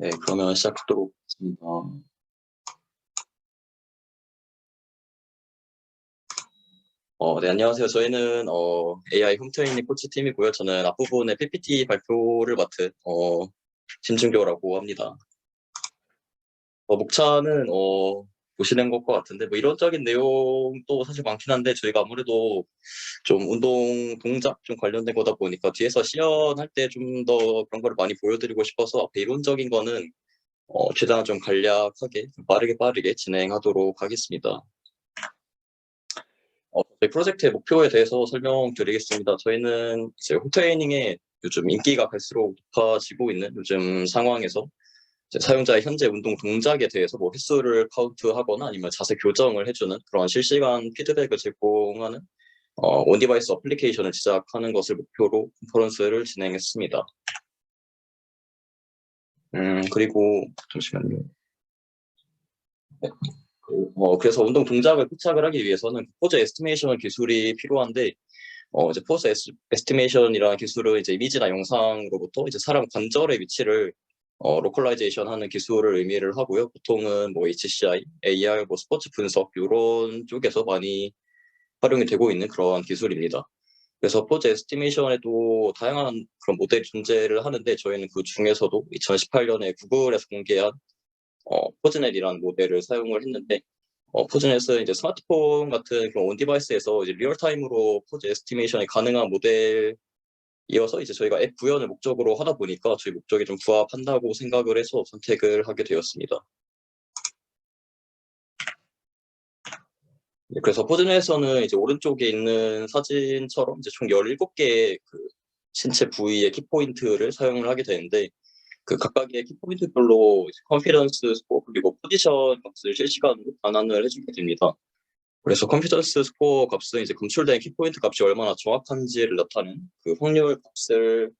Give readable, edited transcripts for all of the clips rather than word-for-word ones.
네, 그러면 시작하도록 하겠습니다. 네, 안녕하세요. 저희는 AI 홈트레이닝 코치 팀이고요. 저는 앞부분에 PPT 발표를 맡은 신준교라고 합니다. 목차는 보시는 것과 같은데 뭐 이론적인 내용도 사실 많긴 한데 저희가 아무래도 좀 운동 동작 좀 관련된 거다 보니까 뒤에서 시연할 때 좀 더 그런 거를 많이 보여드리고 싶어서 앞에 이론적인 거는 최대한 좀 간략하게 좀 빠르게 진행하도록 하겠습니다. 저희 프로젝트의 목표에 대해서 설명드리겠습니다. 저희는 이제 홈트레이닝에 요즘 인기가 갈수록 높아지고 있는 요즘 상황에서 사용자의 현재 운동 동작에 대해서 뭐 횟수를 카운트하거나 아니면 자세 교정을 해주는 그런 실시간 피드백을 제공하는 온디바이스 어플리케이션을 제작하는 것을 목표로 컨퍼런스를 진행했습니다. 그리고 잠시만요. 네. 그래서 운동 동작을 포착을 하기 위해서는 포즈 에스티메이션 기술이 필요한데 이제 포즈 에스티메이션이라는 기술은 이제 이미지나 영상으로부터 이제 사람 관절의 위치를 로컬라이제이션 하는 기술을 의미를 하고요. 보통은 뭐 HCI, AR, 뭐 스포츠 분석 이런 쪽에서 많이 활용이 되고 있는 그런 기술입니다. 그래서 포즈 에스티메이션에도 다양한 그런 모델이 존재를 하는데 저희는 그 중에서도 2018년에 구글에서 공개한 포즈넷이라는 모델을 사용을 했는데 포즈넷은 이제 스마트폰 같은 그런 온 디바이스에서 이제 리얼타임으로 포즈 에스티메이션이 가능한 모델이어서 이제 저희가 앱 구현을 목적으로 하다 보니까 저희 목적이 좀 부합한다고 생각을 해서 선택을 하게 되었습니다. 그래서 포즈넷에서는 이제 오른쪽에 있는 사진처럼 이제 총 17개의 그 신체 부위의 키포인트를 사용을 하게 되는데 그 각각의 키포인트별로 컨피던스 스코어 그리고 포지션 값을 실시간으로 반환을 해주게 됩니다. 그래서 컨피던스 스코어 값은 이제 검출된 키포인트 값이 얼마나 정확한지를 나타내는 그 확률 값을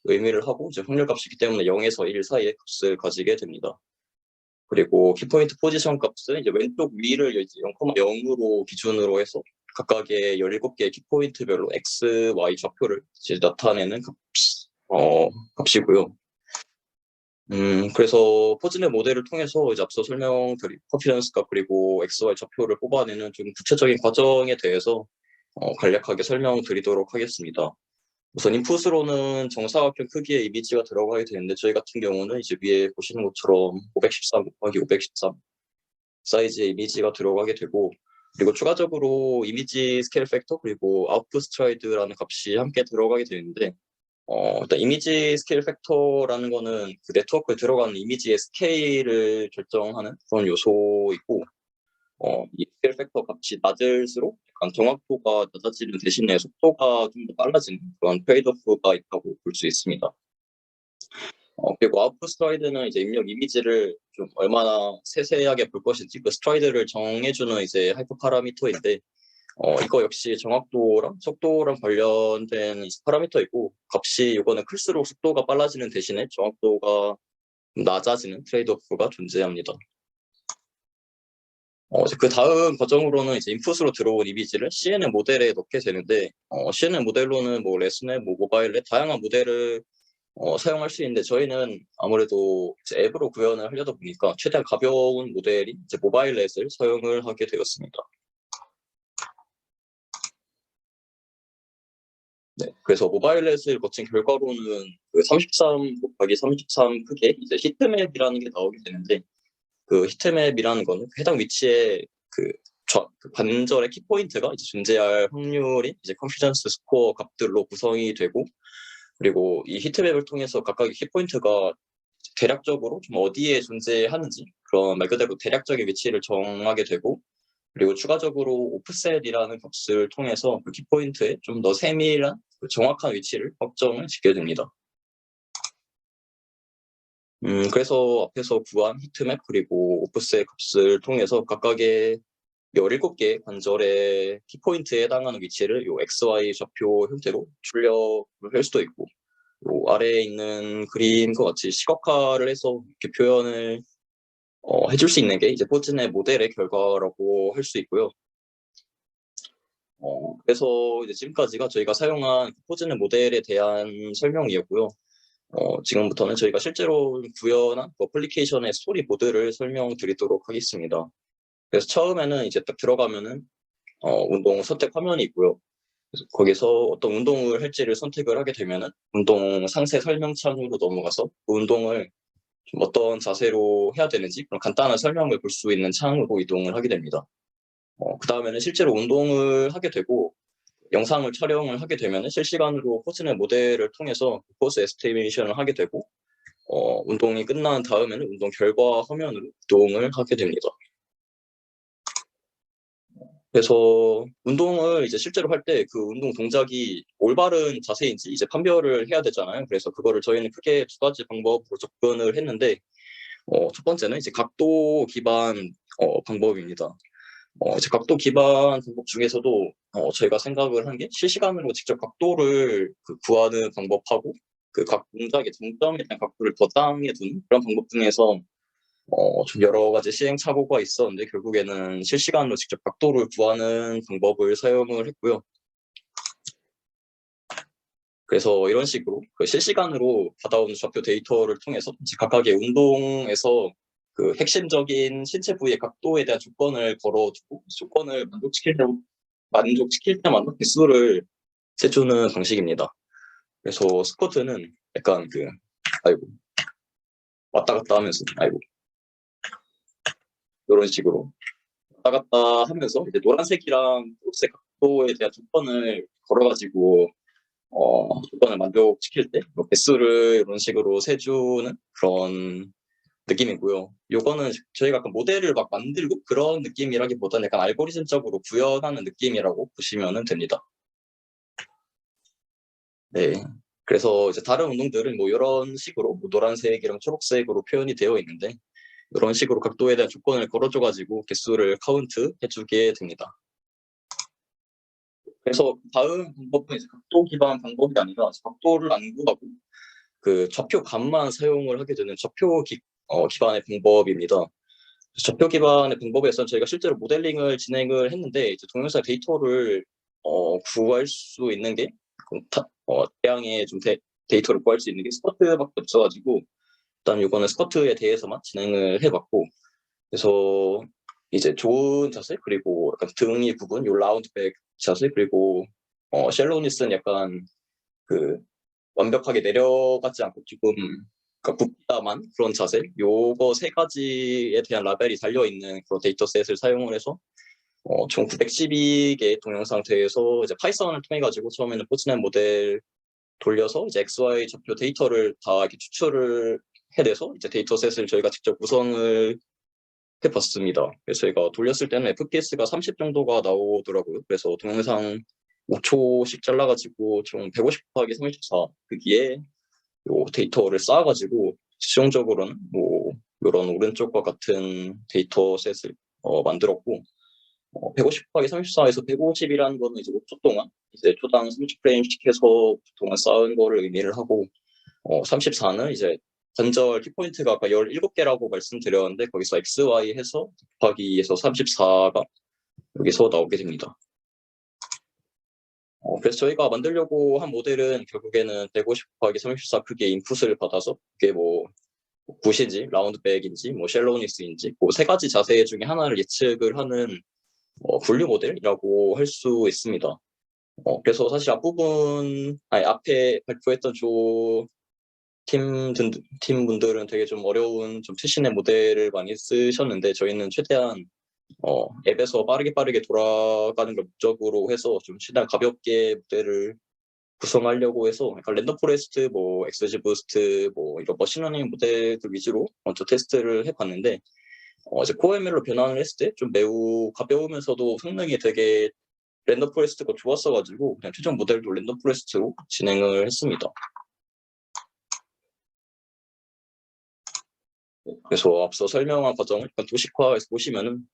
의미를 하고 이제 확률 값이기 때문에 0에서 1 사이의 값을 가지게 됩니다. 그리고 키포인트 포지션 값은 이제 왼쪽 위를 이제 0,0으로 기준으로 해서 각각의 17개의 키포인트별로 x, y 좌표를 이제 나타내는 값이고요. 그래서 포즈넷 모델을 통해서 이제 앞서 설명드린 컨피던스 값 그리고 XY 좌표를 뽑아내는 좀 구체적인 과정에 대해서 간략하게 설명드리도록 하겠습니다. 우선 인풋으로는 정사각형 크기의 이미지가 들어가게 되는데 저희 같은 경우는 이제 위에 보시는 것처럼 513 곱하기 513 사이즈의 이미지가 들어가게 되고 그리고 추가적으로 이미지 스케일 팩터 그리고 아웃풋 스트라이드라는 값이 함께 들어가게 되는데 일단 이미지 스케일 팩터라는 거는 그 네트워크에 들어가는 이미지의 스케일을 결정하는 그런 요소이고, 이 스케일 팩터 값이 낮을수록 약간 정확도가 낮아지는 대신에 속도가 좀 더 빨라지는 그런 트레이드오프가 있다고 볼 수 있습니다. 그리고 아웃풋 스트라이드는 이제 입력 이미지를 좀 얼마나 세세하게 볼 것인지 그 스트라이드를 정해주는 이제 하이퍼 파라미터인데, 이거 역시 정확도랑 속도랑 관련된 파라미터이고 값이 이거는 클수록 속도가 빨라지는 대신에 정확도가 낮아지는 트레이드오프가 존재합니다. 그 다음 과정으로는 이제 인풋으로 들어온 이미지를 CNN 모델에 넣게 되는데 CNN 모델로는 뭐 레슨앱, 뭐 모바일 앱 다양한 모델을 사용할 수 있는데 저희는 아무래도 이제 앱으로 구현을 하려다 보니까 최대한 가벼운 모델인 이제 모바일 앱을 사용을 하게 되었습니다. 네, 그래서 모바일 넷을 거친 결과로는 그 33 곱하기 33 크기의 이제 히트맵이라는 게 나오게 되는데 그 히트맵이라는 거는 해당 위치에 그 반절의 키포인트가 이제 존재할 확률이 이제 컨피던스 스코어 값들로 구성이 되고 그리고 이 히트맵을 통해서 각각의 키포인트가 대략적으로 좀 어디에 존재하는지 그런 말 그대로 대략적인 위치를 정하게 되고 그리고 추가적으로 오프셋이라는 값을 통해서 그 키포인트에 좀 더 세밀한 정확한 위치를 확정을 짓게 됩니다. 그래서 앞에서 구한 히트맵 그리고 오프셋 값을 통해서 각각의 17개 관절의 키포인트에 해당하는 위치를 요 XY 좌표 형태로 출력을 할 수도 있고 요 아래에 있는 그림과 같이 시각화를 해서 이렇게 표현을 해줄 수 있는 게 이제 포즈넷 모델의 결과라고 할 수 있고요. 그래서 이제 지금까지가 저희가 사용한 포즈넷 모델에 대한 설명이었고요. 지금부터는 저희가 실제로 구현한 어플리케이션의 스토리보드를 설명드리도록 하겠습니다. 그래서 처음에는 이제 딱 들어가면은 운동 선택 화면이 있고요. 그래서 거기서 어떤 운동을 할지를 선택을 하게 되면은 운동 상세 설명창으로 넘어가서 그 운동을 좀 어떤 자세로 해야 되는지 그런 간단한 설명을 볼 수 있는 창으로 이동을 하게 됩니다. 그 다음에는 실제로 운동을 하게 되고 영상을 촬영을 하게 되면 실시간으로 포즈의 모델을 통해서 포즈 에스티메이션을 하게 되고 운동이 끝난 다음에는 운동 결과 화면으로 이동을 하게 됩니다. 그래서 운동을 이제 실제로 할 때 그 운동 동작이 올바른 자세인지 이제 판별을 해야 되잖아요. 그래서 그거를 저희는 크게 두 가지 방법으로 접근을 했는데 첫 번째는 이제 각도 기반 방법입니다. 이제 각도 기반 방법 중에서도 저희가 생각을 한 게 실시간으로 직접 각도를 구하는 방법하고 그 각 동작의 정점에 대한 각도를 더 땅에 두는 그런 방법 중에서 좀 여러 가지 시행착오가 있었는데 결국에는 실시간으로 직접 각도를 구하는 방법을 사용을 했고요. 그래서 이런 식으로 그 실시간으로 받아오는 좌표 데이터를 통해서 이제 각각의 운동에서 그 핵심적인 신체 부위의 각도에 대한 조건을 걸어두고 조건을 만족시킬 때마다 개수를 세주는 방식입니다. 그래서 스쿼트는 약간 왔다 갔다 하면서 이런 식으로 왔다 갔다 하면서 이제 노란색이랑 초록색 각도에 대한 조건을 걸어가지고 조건을 만족시킬 때 개수를 이런 식으로 세주는 그런 느낌이고요. 요거는 저희가 약간 모델을 막 만들고 그런 느낌이라기보다는 약간 알고리즘적으로 구현하는 느낌이라고 보시면 됩니다. 네. 그래서 이제 다른 운동들은 뭐 이런 식으로 뭐 노란색이랑 초록색으로 표현이 되어 있는데 이런 식으로 각도에 대한 조건을 걸어줘가지고 개수를 카운트 해주게 됩니다. 그래서 다음 방법은 이제 각도 기반 방법이 아니라 각도를 안 구하고 그 좌표 값만 사용을 하게 되는 좌표 기반의 방법입니다. 좌표 기반의 방법에서는 저희가 실제로 모델링을 진행을 했는데 이제 동영상 데이터를 구할 수 있는 게 대량의 좀 데이터를 구할 수 있는 게 스쿼트밖에 없어가지고 일단 이거는 스쿼트에 대해서만 진행을 해봤고 그래서 이제 좋은 자세 그리고 약간 등이 부분 요 라운드백 자세 그리고 샬로니스는 약간 그 완벽하게 내려가지 않고 조금 그러니까 굽다만 그런 자세 요거 세 가지에 대한 라벨이 달려있는 그런 데이터셋을 사용을 해서 총 912개의 동영상 대에서 이제 파이썬을 통해 가지고 처음에는 포즈넷 모델 돌려서 이제 XY 좌표 데이터를 다 이렇게 추출을 해내서 이제 데이터셋을 저희가 직접 구성을 해봤습니다. 그래서 저희가 돌렸을 때는 FPS가 30 정도가 나오더라고요. 그래서 동영상 5초씩 잘라가지고 총 150 곱하기 34 크기의 요 데이터를 쌓아가지고 최종적으로는 뭐 이런 오른쪽과 같은 데이터셋을 만들었고 150 곱하기 34에서 150이라는 거는 이제 5초 동안 이제 초당 30프레임씩 해서 동안 쌓은 거를 의미를 하고 34는 이제 관절 키포인트가 아까 17개라고 말씀드렸는데 거기서 XY 해서 곱하기에서 34가 여기서 나오게 됩니다. 그래서 저희가 만들려고 한 모델은 결국에는 150 곱하기 34 크기의 인풋을 받아서 그게 뭐 굿인지 라운드백인지 뭐 샬로니스인지 그 세 가지 자세 중에 하나를 예측을 하는 분류 모델이라고 할 수 있습니다. 그래서 사실 앞에 발표했던 팀분들은 되게 좀 어려운 좀 최신의 모델을 많이 쓰셨는데 저희는 최대한 앱에서 빠르게 돌아가는 걸 목적으로 해서 좀 최대한 가볍게 모델을 구성하려고 해서 약간 랜덤 포레스트, 뭐 엑스지 부스트, 뭐 이런 머신러닝 모델들 위주로 먼저 테스트를 해봤는데 이제 코어ML로 변환을 했을 때 좀 매우 가벼우면서도 성능이 되게 랜덤 포레스트가 좋았어가지고 그냥 최종 모델도 랜덤 포레스트로 진행을 했습니다. 그래서 앞서 설명한 과정을 약간 도식화해서 보시면은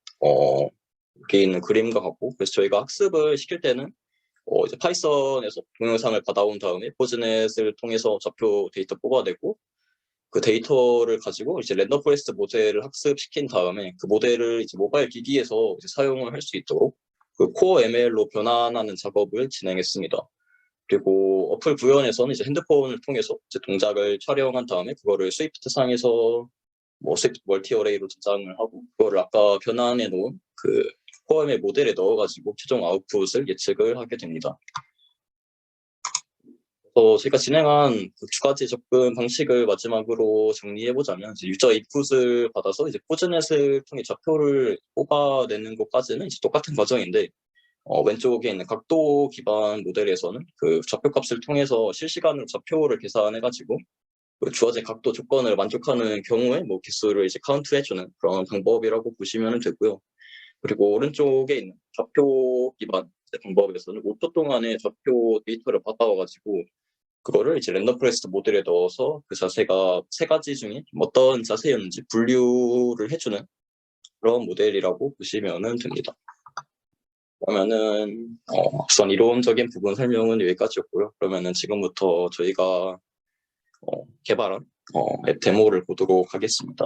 여기 있는 그림과 같고 그래서 저희가 학습을 시킬 때는 이제 파이썬에서 동영상을 받아온 다음에 포즈넷을 통해서 좌표 데이터 뽑아내고 그 데이터를 가지고 이제 랜덤 포레스트 모델을 학습시킨 다음에 그 모델을 이제 모바일 기기에서 이제 사용을 할 수 있도록 그 코어 ML로 변환하는 작업을 진행했습니다. 그리고 어플 구현에서는 이제 핸드폰을 통해서 이제 동작을 촬영한 다음에 그거를 스위프트 상에서 뭐 스위프트 멀티 어레이로 저장을 하고 그거를 아까 변환해 놓은 그 포함의 모델에 넣어가지고 최종 아웃풋을 예측을 하게 됩니다. 저희가 진행한 그 두 가지 접근 방식을 마지막으로 정리해보자면 이제 유저 인풋을 받아서 이제 포즈넷을 통해 좌표를 뽑아내는 것까지는 이제 똑같은 과정인데 왼쪽에 있는 각도 기반 모델에서는 그 좌표값을 통해서 실시간으로 좌표를 계산해가지고 그 주어진 각도 조건을 만족하는 경우에 뭐 개수를 이제 카운트해주는 그런 방법이라고 보시면 되고요. 그리고 오른쪽에 있는 좌표 기반 방법에서는 5초 동안의 좌표 데이터를 받아와가지고 그거를 이제 랜덤 포레스트 모델에 넣어서 그 자세가 세 가지 중에 어떤 자세였는지 분류를 해주는 그런 모델이라고 보시면 됩니다. 그러면은 우선 이론적인 부분 설명은 여기까지였고요. 그러면은 지금부터 저희가 개발한 앱 데모를 보도록 하겠습니다.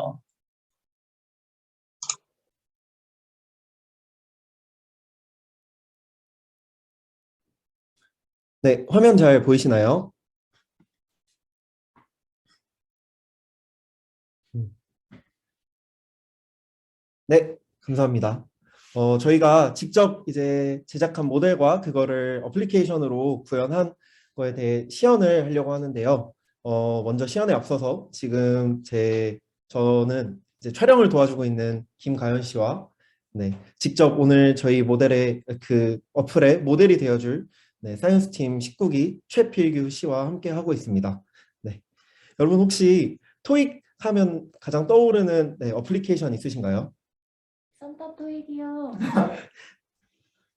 네, 화면 잘 보이시나요? 네, 감사합니다. 저희가 직접 이제 제작한 모델과 그거를 어플리케이션으로 구현한 거에 대해 시연을 하려고 하는데요. 먼저 시연에 앞서서 지금 저는 이제 촬영을 도와주고 있는 김가연 씨와 네, 직접 오늘 저희 모델의 그 어플의 모델이 되어줄 네, 사이언스 팀 19기 최필규 씨와 함께 하고 있습니다. 네, 여러분 혹시 토익 하면 가장 떠오르는 네, 어플리케이션 있으신가요? 산타 토익이요.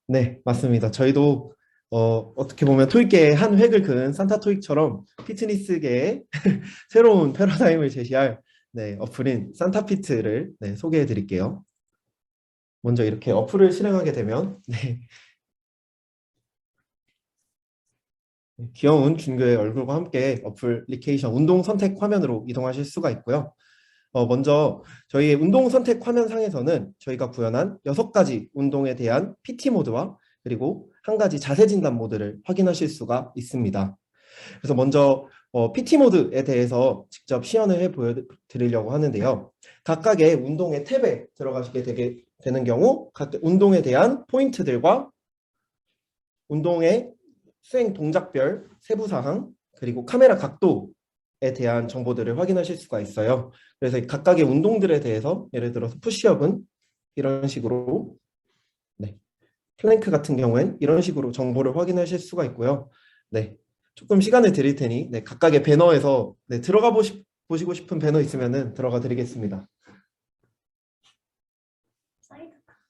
네, 맞습니다. 저희도 어떻게 보면 토익계의 한 획을 그은 산타 토익처럼 피트니스계의 새로운 패러다임을 제시할 네, 어플인 산타피트를 네, 소개해 드릴게요. 먼저 이렇게 어플을 실행하게 되면 네, 귀여운 준규의 얼굴과 함께 어플리케이션 운동 선택 화면으로 이동하실 수가 있고요. 먼저 저희의 운동 선택 화면상에서는 저희가 구현한 6가지 운동에 대한 PT 모드와 그리고 한 가지 자세 진단 모드를 확인하실 수가 있습니다. 그래서 먼저 PT 모드에 대해서 직접 시연을 해 보여드리려고 하는데요. 각각의 운동의 탭에 들어가시게 되는 경우 각 운동에 대한 포인트들과 운동의 수행 동작별 세부 사항 그리고 카메라 각도에 대한 정보들을 확인하실 수가 있어요. 그래서 각각의 운동들에 대해서 예를 들어서 푸시업은 이런 식으로 네, 플랭크 같은 경우엔 이런 식으로 정보를 확인하실 수가 있고요. 네, 조금 시간을 드릴 테니 네, 각각의 배너에서 네, 들어가 보시고 싶은 배너 있으면 들어가 드리겠습니다.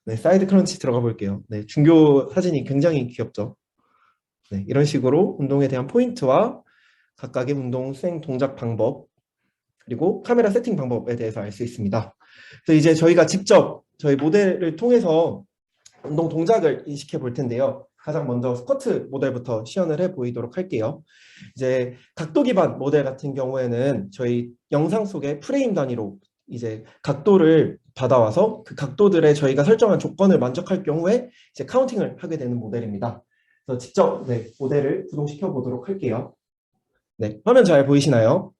네, 사이드 크런치 들어가 볼게요. 네, 준교 사진이 굉장히 귀엽죠. 네, 이런 식으로 운동에 대한 포인트와 각각의 운동 수행 동작 방법 그리고 카메라 세팅 방법에 대해서 알 수 있습니다. 그래서 이제 저희가 직접 저희 모델을 통해서 운동 동작을 인식해 볼 텐데요. 가장 먼저 스쿼트 모델부터 시연을 해 보이도록 할게요. 이제 각도 기반 모델 같은 경우에는 저희 영상 속에 프레임 단위로 이제 각도를 받아와서 그 각도들에 저희가 설정한 조건을 만족할 경우에 이제 카운팅을 하게 되는 모델입니다. 그래서 직접 네, 모델을 구동시켜 보도록 할게요. 네, 화면 잘 보이시나요?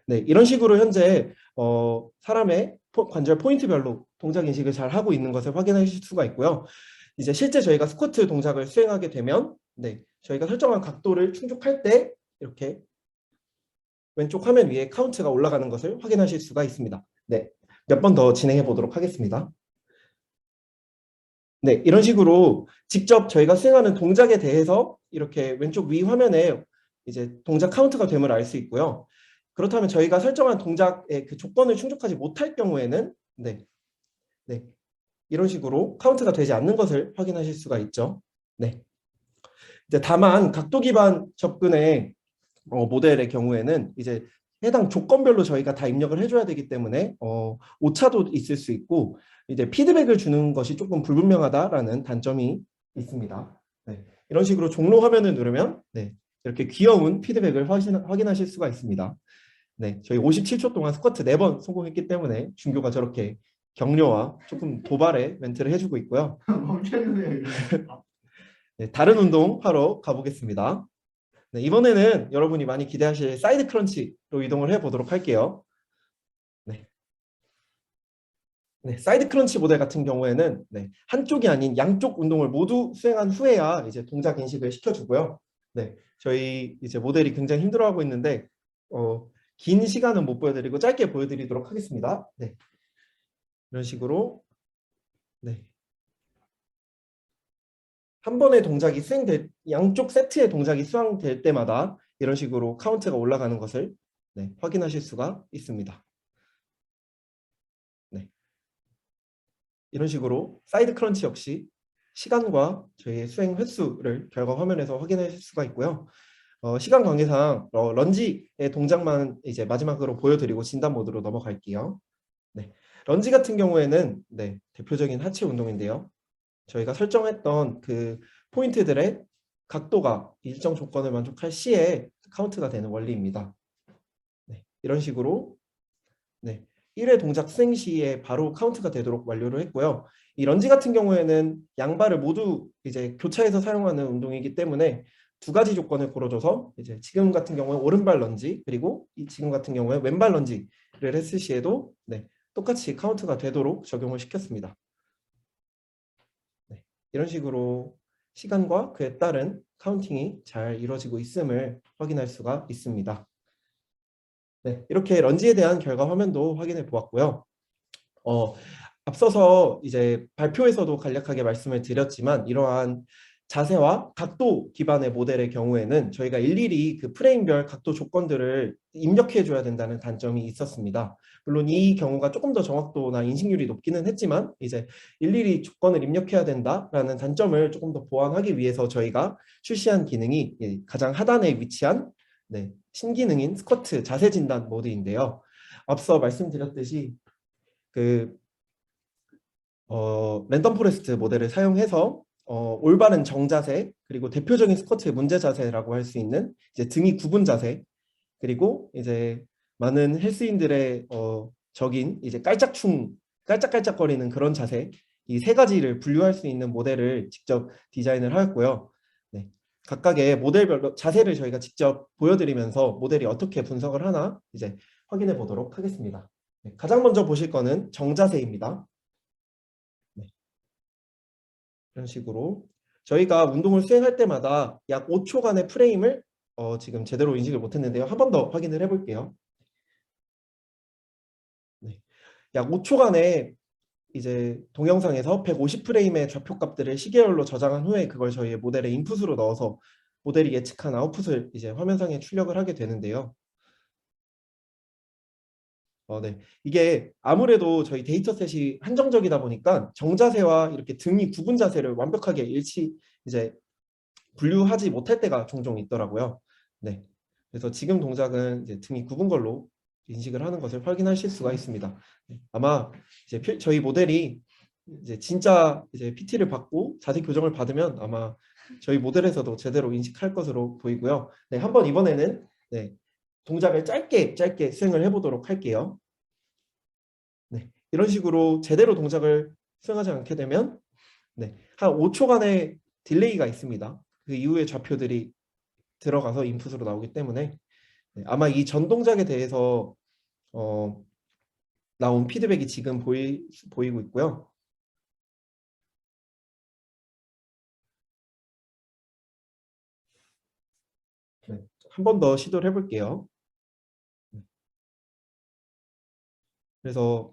네, 이런 식으로 현재 사람의 관절 포인트별로 동작 인식을 잘 하고 있는 것을 확인하실 수가 있고요. 이제 실제 저희가 스쿼트 동작을 수행하게 되면 네, 저희가 설정한 각도를 충족할 때 이렇게 왼쪽 화면 위에 카운트가 올라가는 것을 확인하실 수가 있습니다. 네, 몇 번 더 진행해 보도록 하겠습니다. 네, 이런 식으로 직접 저희가 수행하는 동작에 대해서 이렇게 왼쪽 위 화면에 이제 동작 카운트가 됨을 알 수 있고요. 그렇다면 저희가 설정한 동작의 그 조건을 충족하지 못할 경우에는 네, 이런 식으로 카운트가 되지 않는 것을 확인하실 수가 있죠. 네. 이제 다만 각도 기반 접근의 모델의 경우에는 이제 해당 조건별로 저희가 다 입력을 해줘야 되기 때문에 오차도 있을 수 있고 이제 피드백을 주는 것이 조금 불분명하다라는 단점이 있습니다. 네. 이런 식으로 종로 화면을 누르면 네, 이렇게 귀여운 피드백을 확인하실 수가 있습니다. 네, 저희 57초 동안 스쿼트 4번 성공했기 때문에 준교가 저렇게 격려와 조금 도발의 멘트를 해주고 있고요. 네, 다른 운동 하러 가보겠습니다. 네, 이번에는 여러분이 많이 기대하실 사이드 크런치로 이동을 해보도록 할게요. 네. 네, 사이드 크런치 모델 같은 경우에는 한쪽이 아닌 양쪽 운동을 모두 수행한 후에야 이제 동작 인식을 시켜주고요. 네, 저희 이제 모델이 굉장히 힘들어하고 있는데 긴 시간은 못 보여드리고 짧게 보여드리도록 하겠습니다. 네, 이런 식으로 한 번의 동작이 수행될 양쪽 세트의 동작이 수행될 때마다 이런 식으로 카운트가 올라가는 것을 확인하실 수가 있습니다. 이런 식으로 사이드 크런치 역시 시간과 저희의 수행 횟수를 결과 화면에서 확인하실 수가 있고요. 시간 관계상 런지의 동작만 이제 마지막으로 보여드리고 진단 모드로 넘어갈게요. 런지 같은 경우에는 대표적인 하체 운동인데요. 저희가 설정했던 그 포인트들의 각도가 일정 조건을 만족할 시에 카운트가 되는 원리입니다. 이런 식으로 1회 동작 수행 시에 바로 카운트가 되도록 완료를 했고요. 이 런지 같은 경우에는 양발을 모두 이제 교차해서 사용하는 운동이기 때문에 두 가지 조건을 걸어줘서 이제 지금 같은 경우에 오른발 런지 그리고 지금 같은 경우에 왼발 런지를 했을 시에도 똑같이 카운트가 되도록 적용을 시켰습니다. 이런 식으로 시간과 그에 따른 카운팅이 잘 이루어지고 있음을 확인할 수가 있습니다. 이렇게 런지에 대한 결과 화면도 확인해 보았고요. 앞서서 이제 발표에서도 간략하게 말씀을 드렸지만 이러한 자세와 각도 기반의 모델의 경우에는 저희가 일일이 그 프레임별 각도 조건들을 입력해 줘야 된다는 단점이 있었습니다. 물론 이 경우가 조금 더 정확도나 인식률이 높기는 했지만 이제 일일이 조건을 입력해야 된다라는 단점을 조금 더 보완하기 위해서 저희가 출시한 기능이 가장 하단에 위치한 신기능인 스쿼트 자세 진단 모드인데요. 앞서 말씀드렸듯이 그 랜덤 포레스트 모델을 사용해서 올바른 정자세 그리고 대표적인 스쿼트의 문제 자세라고 할 수 있는 이제 등이 굽은 자세 그리고 이제 많은 헬스인들의 적인 이제 깔짝깔짝거리는 그런 자세 이 세 가지를 분류할 수 있는 모델을 직접 디자인을 하였고요. 각각의 모델별로 자세를 저희가 직접 보여드리면서 모델이 어떻게 분석을 하나 이제 확인해 보도록 하겠습니다. 가장 먼저 보실 거는 정자세입니다. 이런 식으로 저희가 운동을 수행할 때마다 약 5초간의 프레임을 지금 제대로 인식을 못했는데요. 한 번 더 확인을 해볼게요. 약 5초간의 이제 동영상에서 150프레임의 좌표값들을 시계열로 저장한 후에 그걸 저희의 모델의 인풋으로 넣어서 모델이 예측한 아웃풋을 이제 화면상에 출력을 하게 되는데요. 이게 아무래도 저희 데이터셋이 한정적이다 보니까 정자세와 이렇게 등이 굽은 자세를 완벽하게 이제 분류하지 못할 때가 종종 있더라고요. 그래서 지금 동작은 이제 등이 굽은 걸로 인식을 하는 것을 확인하실 수가 있습니다. 아마 이제 저희 모델이 이제 진짜 이제 PT를 받고 자세 교정을 받으면 아마 저희 모델에서도 제대로 인식할 것으로 보이고요. 한번 이번에는 동작을 짧게 수행을 해보도록 할게요. 이런 식으로 제대로 동작을 수행하지 않게 되면 한 5초간의 딜레이가 있습니다. 그 이후에 좌표들이 들어가서 인풋으로 나오기 때문에 아마 이 전 동작에 대해서 나온 피드백이 지금 보이고 있고요. 한 번 더 시도를 해볼게요. 그래서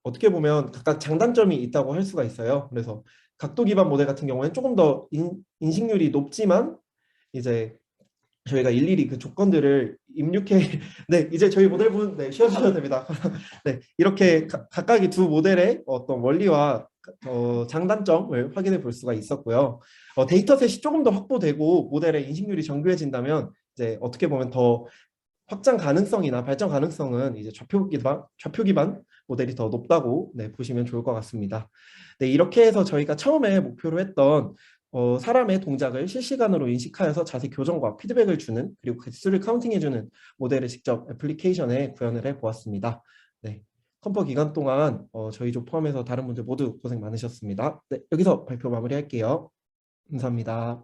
어떻게 보면 각각 장단점이 있다고 할 수가 있어요. 그래서 각도 기반 모델 같은 경우에는 조금 더 인식률이 높지만 이제 저희가 일일이 그 조건들을 입력해 이제 저희 모델분 쉬어주셔도 됩니다. 이렇게 각각의 두 모델의 어떤 원리와 장단점을 확인해 볼 수가 있었고요. 데이터셋이 조금 더 확보되고 모델의 인식률이 정교해진다면 이제 어떻게 보면 더 확장 가능성이나 발전 가능성은 이제 좌표 기반 모델이 더 높다고 보시면 좋을 것 같습니다. 이렇게 해서 저희가 처음에 목표로 했던 사람의 동작을 실시간으로 인식하여서 자세 교정과 피드백을 주는 그리고 개수를 카운팅해주는 모델을 직접 애플리케이션에 구현을 해보았습니다. 컴퍼 기간 동안 저희 조 포함해서 다른 분들 모두 고생 많으셨습니다. 여기서 발표 마무리할게요. 감사합니다.